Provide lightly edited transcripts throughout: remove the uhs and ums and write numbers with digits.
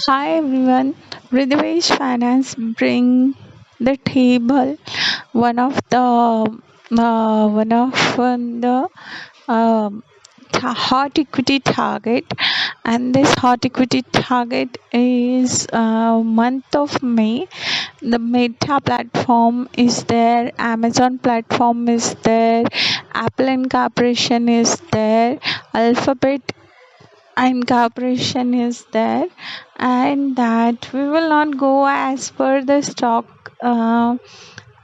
Hi everyone, Ridhvesh Finance bring the table one of the hot equity target, and this hot equity target is month of May. The Meta platform is there, Amazon platform is there, Apple Incorporation is there, Alphabet incorporation is there, and that we will not go as per the stock.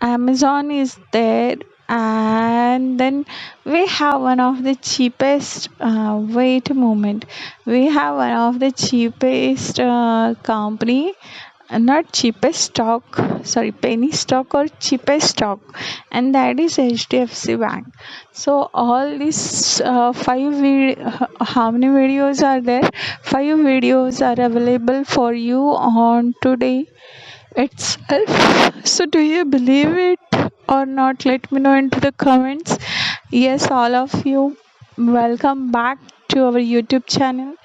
Amazon is there, and then we have one of the cheapest wait a moment, we have one of the cheapest company, not cheapest stock, sorry, penny stock or cheapest stock, and that is HDFC Bank. So all these how many videos are there? Five videos are available for you on today itself. So do you believe it or not? Let me know into the comments. Yes, all of you, welcome back to our YouTube channel.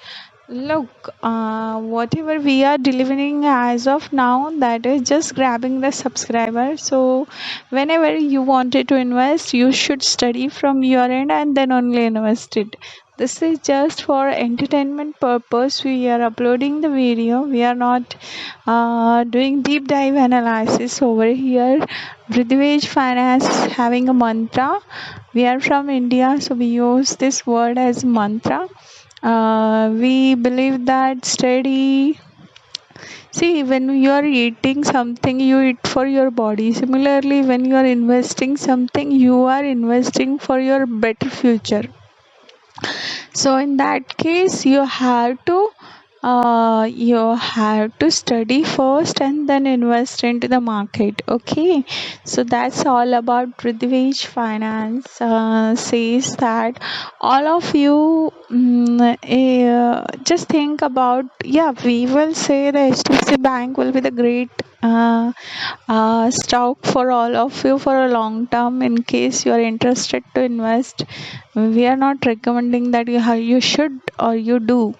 Look, whatever we are delivering as of now, that is just grabbing the subscriber. So, whenever you wanted to invest, you should study from your end and then only invest it. This is just for entertainment purpose. We are uploading the video. We are not doing deep dive analysis over here. Ridhvesh Finance having a mantra. We are from India, so we use this word as mantra. We believe that steady. See, when you are eating something, you eat for your body. Similarly, when you are investing something, you are investing for your better future. So in that case, you have to study first and then invest into the market. Okay, so that's all about Ridhvesh Finance. Says that all of you just think about, yeah, we will say the HDFC Bank will be the great stock for all of you for a long term in case you are interested to invest. We are not recommending that you should or you do.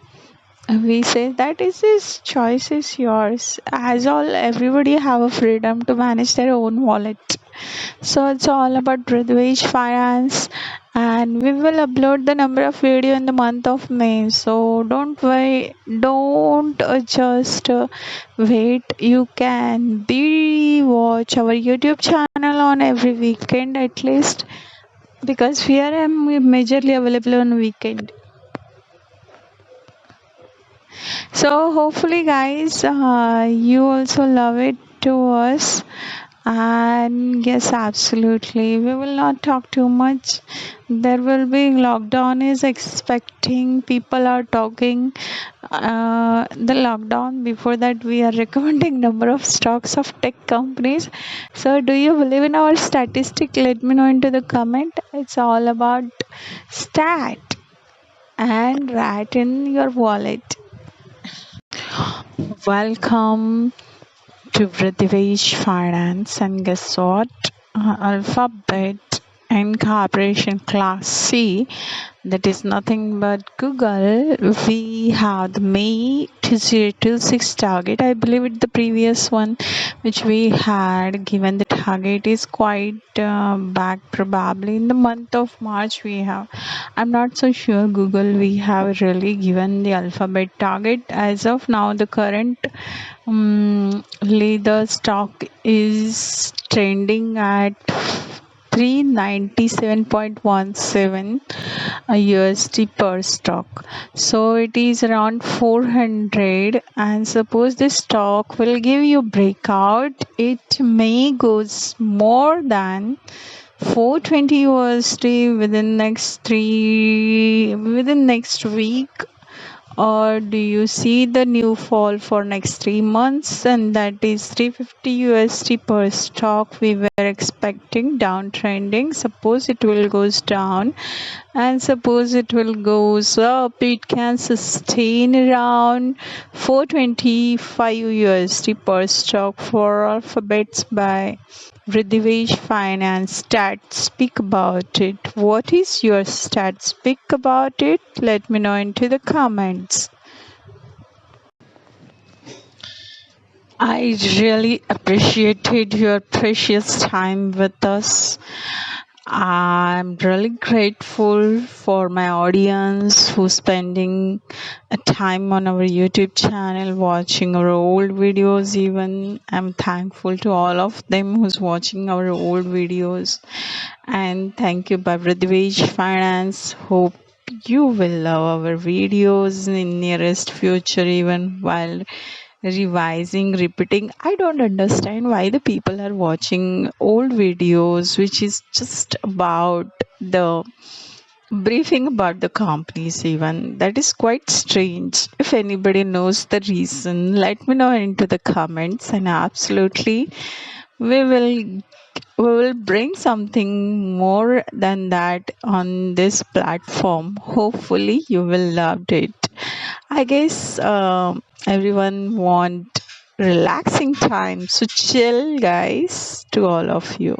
We say that is his choice is yours. As all, everybody have a freedom to manage their own wallet. So it's all about Ridhvesh Finance, and we will upload the number of video in the month of May. So don't wait, don't just wait. You can be watch our YouTube channel on every weekend at least, because we are majorly available on weekend. So hopefully, guys, you also love it to us. And yes, absolutely. We will not talk too much. There will be lockdown is expecting. People are talking. The lockdown before that, we are recommending number of stocks of tech companies. So, do you believe in our statistic? Let me know into the comment. It's all about stat and rat in your wallet. Welcome to Ridhvesh Finance, and guess what? Alphabet Incorporation Class C, that is nothing but Google. We have the May 2026 target. I believe it the previous one which we had given the target is quite back, probably in the month of March we have. I'm not so sure Google we have really given the Alphabet target. As of now, the current leather stock is trending at 397.17 USD per stock. So it is around 400, and suppose this stock will give you breakout, it may goes more than 420 USD within next week. Or do you see the new fall for next 3 months, and that is 350 USD per stock we were expecting downtrending? Suppose it will goes down, and suppose it will goes up, it can sustain around 425 USD per stock for Alphabets by Ridhvesh Finance. Stat, speak about it. What is your stat? Speak about it. Let me know into the comments. I really appreciated your precious time with us. I'm really grateful for my audience who's spending a time on our YouTube channel watching our old videos. Even I'm thankful to all of them who's watching our old videos. And thank you, Bhavradvej Finance. Hope you will love our videos in nearest future, even while revising, repeating. I don't understand why the people are watching old videos, which is just about the briefing about the companies, even. That is quite strange. If anybody knows the reason, let me know into the comments, and absolutely we will bring something more than that on this platform. Hopefully you will love it. I guess everyone want relaxing time, so chill guys to all of you.